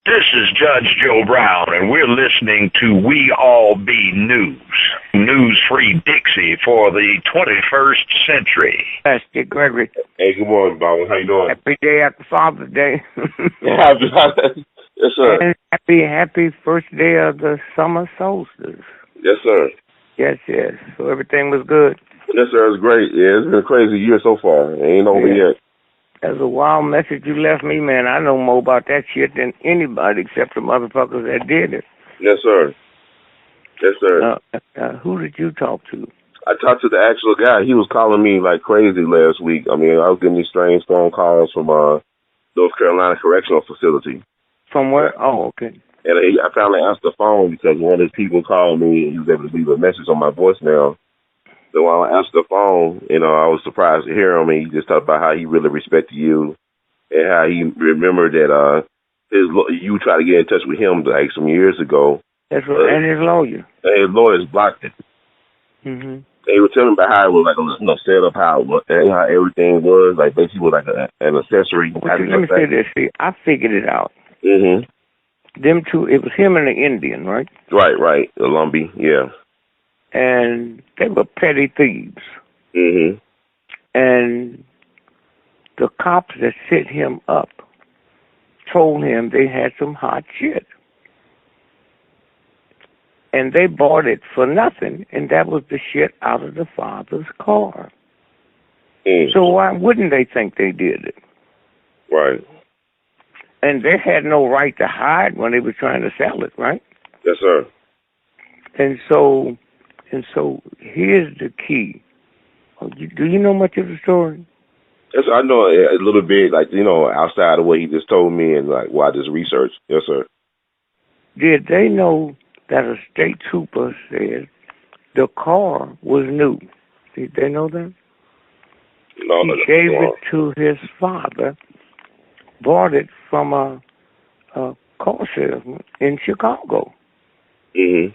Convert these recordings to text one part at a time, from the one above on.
This is Judge Joe Brown, and we're listening to We All Be News. News-free Dixie for the 21st century. That's GREgory. Hey, good morning, Bob. How you doing? Happy day after Father's Day. Yes, sir. And happy first day of the summer solstice. Yes, sir. Yes. So everything was good. Yes, sir. It's great. Yeah, it's been a crazy year so far. It ain't over yet. That's a wild message you left me, man. I know more about that shit than anybody except the motherfuckers that did it. Yes, sir. Yes, sir. Who did you talk to? I talked to the actual guy. He was calling me like crazy last week. I mean, I was getting these strange phone calls from North Carolina Correctional Facility. From where? Oh, okay. And I finally answered the phone because one of his people called me and he was able to leave a message on my voicemail. So when I answered the phone, I was surprised to hear him. And he just talked about how he really respected you and how he remembered that you tried to get in touch with him like some years ago. That's right. And his lawyer. And his lawyers blocked it. Mm-hmm. They were telling me about how it was like set up, how everything was like basically was like an accessory. Let me say this. See, I figured it out. Mm-hmm. Them two, it was him and the Indian, right? Right. The Lumbee, yeah. And they were petty thieves. Mm-hmm. And the cops that set him up told him they had some hot shit. And they bought it for nothing, and that was the shit out of the father's car. Mm. So why wouldn't they think they did it? Right. And they had no right to hide when they were trying to sell it, right? Yes, sir. And so here's the key. Do you know much of the story? Yes, I know a little bit, outside of what he just told me and what I just researched. Yes, sir. Did they know that a state trooper said the car was new? Did they know that? No, he gave it to his father, bought it from a car salesman in Chicago. Mm-hmm.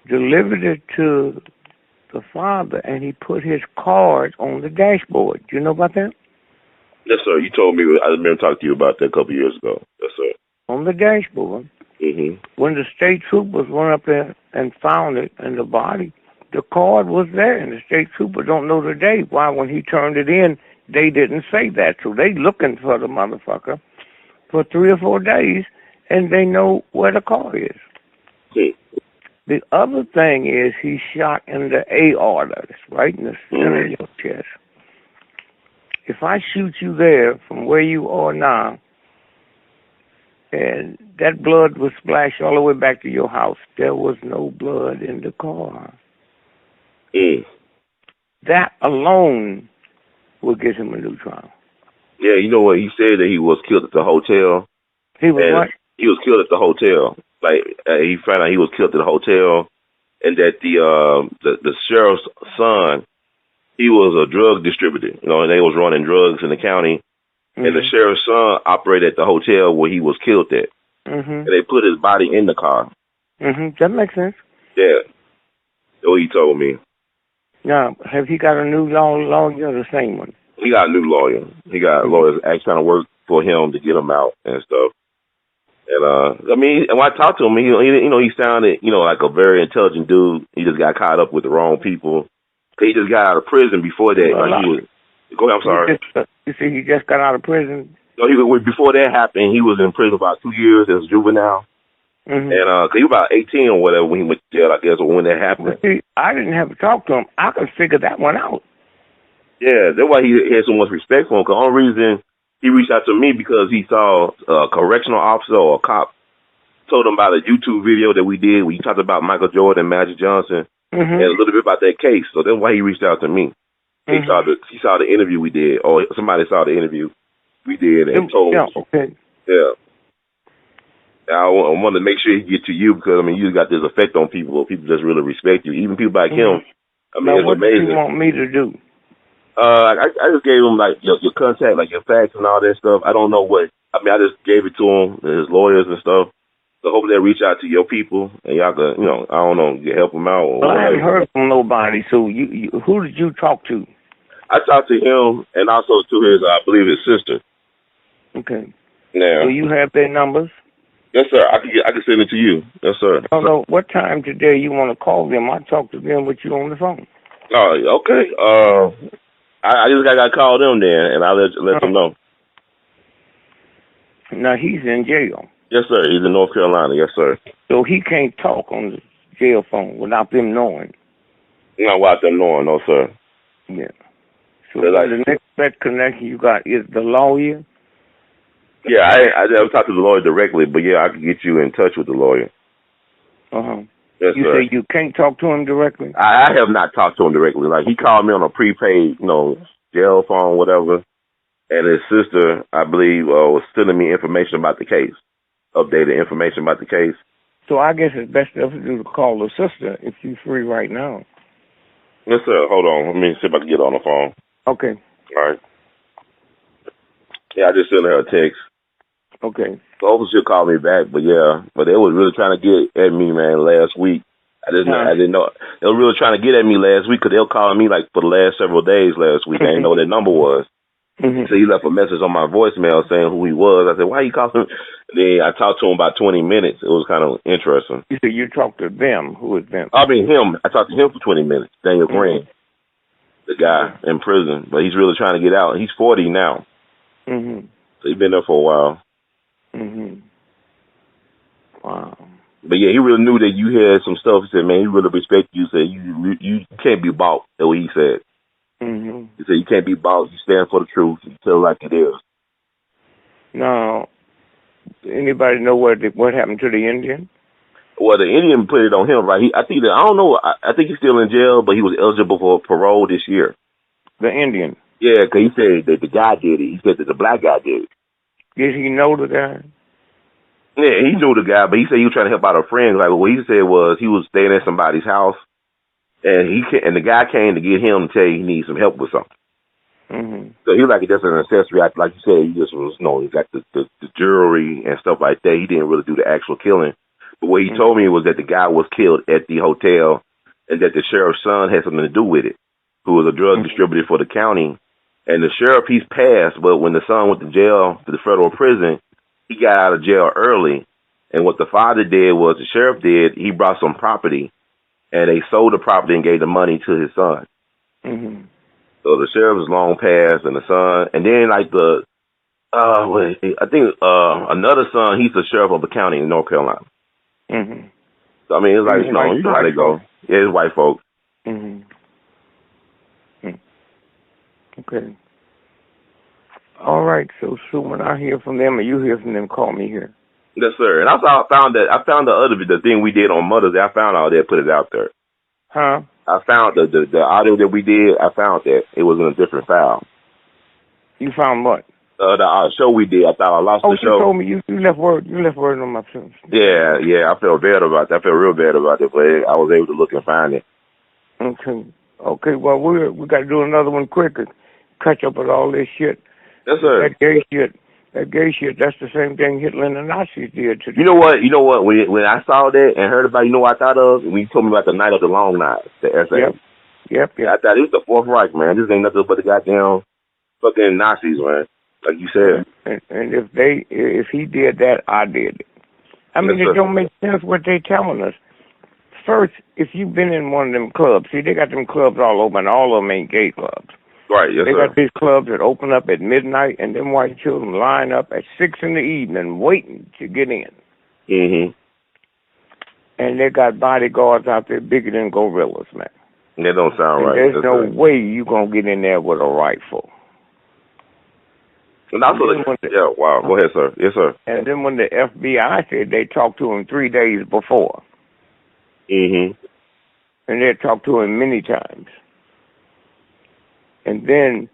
Delivered it to the father, and he put his card on the dashboard. Do you know about that? Yes, sir. You told me. I remember talking to you about that a couple of years ago. Yes, sir. On the dashboard. Mm-hmm. When the state troopers went up there and found it in the body, the card was there, and the state troopers don't know the day. Why, when he turned it in, they didn't say that. So they looking for the motherfucker for 3 or 4 days, and they know where the car is. Mm-hmm. The other thing is he shot in the aorta, right in the center of your chest. If I shoot you there from where you are now, and that blood was splashed all the way back to your house, there was no blood in the car. Mm. That alone will get him a new trial. Yeah, you know what? He said that he was killed at the hotel. He was what? He was killed at the hotel. He found out he was killed at the hotel, and that the sheriff's son, he was a drug distributor. And they was running drugs in the county. Mm-hmm. And the sheriff's son operated at the hotel where he was killed at. Mm-hmm. And they put his body in the car. Mm-hmm. That makes sense. Yeah. That's what he told me. Now, have he got a new lawyer or the same one? He got a new lawyer. He got lawyers actually trying to work for him to get him out and stuff. And, when I talked to him, he sounded, like a very intelligent dude. He just got caught up with the wrong people. He just got out of prison before that. Go ahead, I'm sorry. You see, he just got out of prison? No, before that happened, he was in prison about 2 years as a juvenile. Mm-hmm. And cause he was about 18 or whatever when he went to jail, I guess, or when that happened. See, I didn't have to talk to him. I could figure that one out. Yeah, that's why he had so much respect for him. Because the only reason he reached out to me because he saw a correctional officer or a cop told him about a YouTube video that we did where he talked about Michael Jordan, Magic Johnson, and a little bit about that case. So that's why he reached out to me. He saw the interview we did, or somebody saw the interview we did and told him. Okay. Yeah. I want to make sure he get to you because, you got this effect on people. People just really respect you. Even people like him. Now, it's what amazing. do you want me to do? I just gave him, your contact, your facts and all that stuff. I don't know what. I just gave it to him, his lawyers and stuff. So hopefully they'll reach out to your people and y'all can, I don't know, help them out. Well, I haven't heard from nobody. So who did you talk to? I talked to him and also to his, I believe, his sister. Okay. Now, Do you have their numbers? yes, sir. I can send it to you. Yes, sir. I don't know what time today you want to call them. I'll talk to them with you on the phone. Oh, okay. I just got to call them then, and I'll let them know. Now, he's in jail. Yes, sir. He's in North Carolina. Yes, sir. So he can't talk on the jail phone without them knowing. Not without them knowing, no, sir. Yeah. So the next best connection you got is the lawyer? Yeah, I never talked to the lawyer directly, but yeah, I can get you in touch with the lawyer. Uh-huh. Yes, you sir. say you can't talk to him directly? I have not talked to him directly. Like, he called me on a prepaid, jail phone, whatever. And his sister, I believe, was sending me information about the case, updated information about the case. So I guess it's best for you to call the sister if she's free right now. Yes, sir. Hold on. Let me see if I can get on the phone. Okay. All right. Yeah, I just sent her a text. Okay. So hopefully she'll call me back. But yeah, but they was really trying to get at me, man, last week. I didn't know. They were really trying to get at me last week because they were calling me like for the last several days last week. I didn't know what their number was. Mm-hmm. So he left a message on my voicemail saying who he was. I said, why you calling him? And then I talked to him about 20 minutes. It was kind of interesting. You said you talked to them. Who is them? I mean, him. I talked to him for 20 minutes. Daniel Green, the guy in prison. But he's really trying to get out. He's 40 now. Mm-hmm. So he's been there for a while. Mm-hmm. Wow. But yeah, he really knew that you had some stuff. He said, man, he really respect you. He said, you can't be bought. That's what he said. Mm-hmm. He said, you can't be bought. You stand for the truth. You tell it like it is. Now, anybody know what happened to the Indian? Well, the Indian put it on him, right? I don't know. I think he's still in jail, but he was eligible for parole this year. The Indian? Yeah, because he said that the guy did it. He said that the black guy did it. Did he know the guy? Yeah, he knew the guy, but he said he was trying to help out a friend. Like, what he said was he was staying at somebody's house, and the guy came to get him to tell you he needs some help with something. Mm-hmm. So he was like just an accessory. Like you said, he just was, he got the jewelry and stuff like that. He didn't really do the actual killing. But what he told me was that the guy was killed at the hotel and that the sheriff's son had something to do with it, who was a drug distributor for the county. And the sheriff, he's passed, but when the son went to jail, to the federal prison, he got out of jail early. And what the father did was the sheriff did, he brought some property, and they sold the property and gave the money to his son. Mm-hmm. So the sheriff is long past, and the son, and then like another son, he's the sheriff of the county in North Carolina. Mm-hmm. So I mean, it's like, you know how they go. Yeah, it's white folks. Mm-hmm. Okay. All right. So when I hear from them or you hear from them, call me here. Yes, sir. And I found the thing we did on Mother's Day. I found all that, put it out there. Huh? I found the audio that we did. I found that it was in a different file. You found what? The show we did. I thought I lost the show. Oh, you told me you left word. You left word on my phone. Yeah. I felt bad about that. I felt real bad about it, but I was able to look and find it. Okay. Well, we got to do another one quicker. Catch up with all this shit. Yes, sir. That gay shit. That's the same thing Hitler and the Nazis did to. You know what? When I saw that and heard about it, you know what I thought of? When you told me about the Night of the Long Knives, the SA. Yep. I thought it was the Fourth Reich, man. This ain't nothing but the goddamn fucking Nazis, man. Like you said. And if he did that, I did it. I mean, it don't make sense what they telling us. First, if you've been in one of them clubs, see, they got them clubs all over, and all of them ain't gay clubs. Right, yes, they sir. got these clubs that open up at midnight, and them white children line up at 6 in the evening waiting to get in. Mm-hmm. And they got bodyguards out there bigger than gorillas, man. That don't sound right. There's no way you going to get in there with a rifle. And also, wow. Go ahead, sir. Yes, sir. And then when the FBI said they talked to him 3 days before. Mm-hmm. And they talked to him many times. And then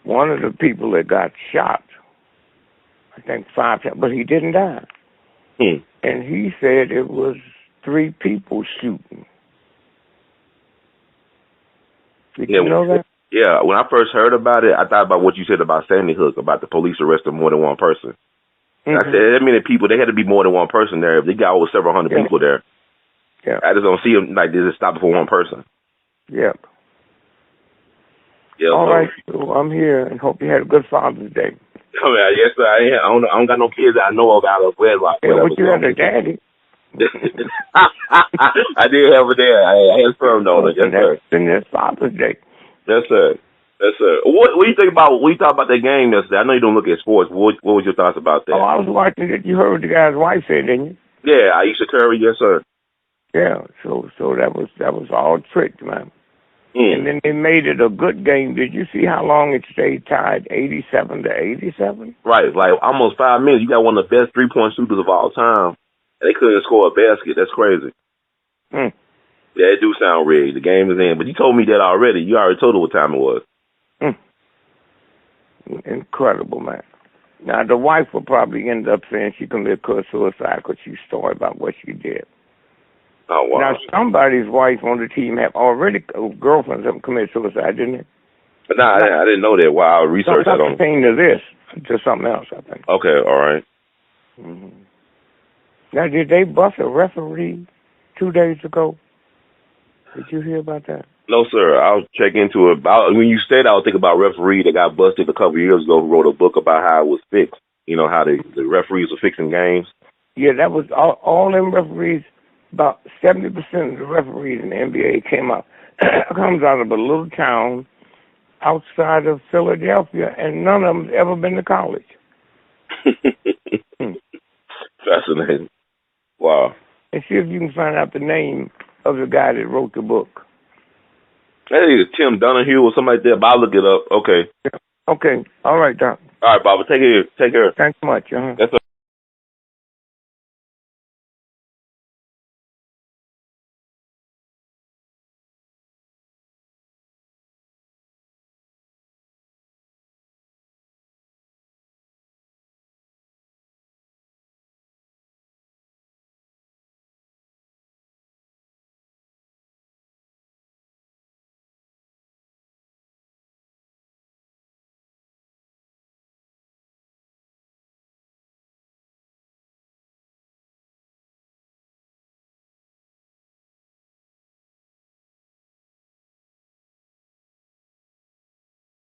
one of the people that got shot, I think 5 times, but he didn't die. And he said it was 3 people shooting. Did you know that? Yeah, when I first heard about it, I thought about what you said about Sandy Hook, about the police arresting more than one person. Mm-hmm. I said, that meant they had to be more than one person there. If they got over several hundred people there. Yeah. I just don't see them like they just stop for one person. Yep. Yeah, All right, so I'm here and hope you had a good Father's Day. Oh, yeah, yes, sir. I don't got no kids that I know of out of wedlock. Yeah, but you had a daddy. I did have a dad. I had sperm donor. Yes, sir. Then that's Father's Day. Yes, sir. Yes, sir. What do you think about? What you thought about that game yesterday? I know you don't look at sports. What was your thoughts about that? Oh, I was watching it. You heard what the guy's wife said, didn't you? Yeah, Aisha Curry. Yes, sir. Yeah. So that was all tricked, man. And then they made it a good game. Did you see how long it stayed tied? 87-87. Right, like almost 5 minutes. You got one of the best 3-point shooters of all time, and they couldn't score a basket. That's crazy. Yeah, it do sound rigged. The game is in, but you told me that already. You already told her what time it was. Incredible, man. Now, the wife will probably end up saying she committed suicide because she's sorry about what she did. Oh, wow. Now, somebody's wife on the team have already, girlfriends have committed suicide, didn't they? But nah, I didn't know that. Wow, research that on. Something to this, to something else, I think. Okay, all right. Now, did they bust a referee 2 days ago? Did you hear about that? No, sir. I'll check into it. When you said, I was thinking about a referee that got busted a couple of years ago who wrote a book about how it was fixed. You know, how the referees were fixing games. Yeah, that was all them referees. About 70% of the referees in the NBA comes out of a little town outside of Philadelphia, and none of them's ever been to college. Fascinating. Wow. And see if you can find out the name of the guy that wrote the book. Hey, it's Tim Donahue or something like that, but I'll look it up. Okay. Okay. All right, Doc. All right, Baba. Take care. Thanks so much. That's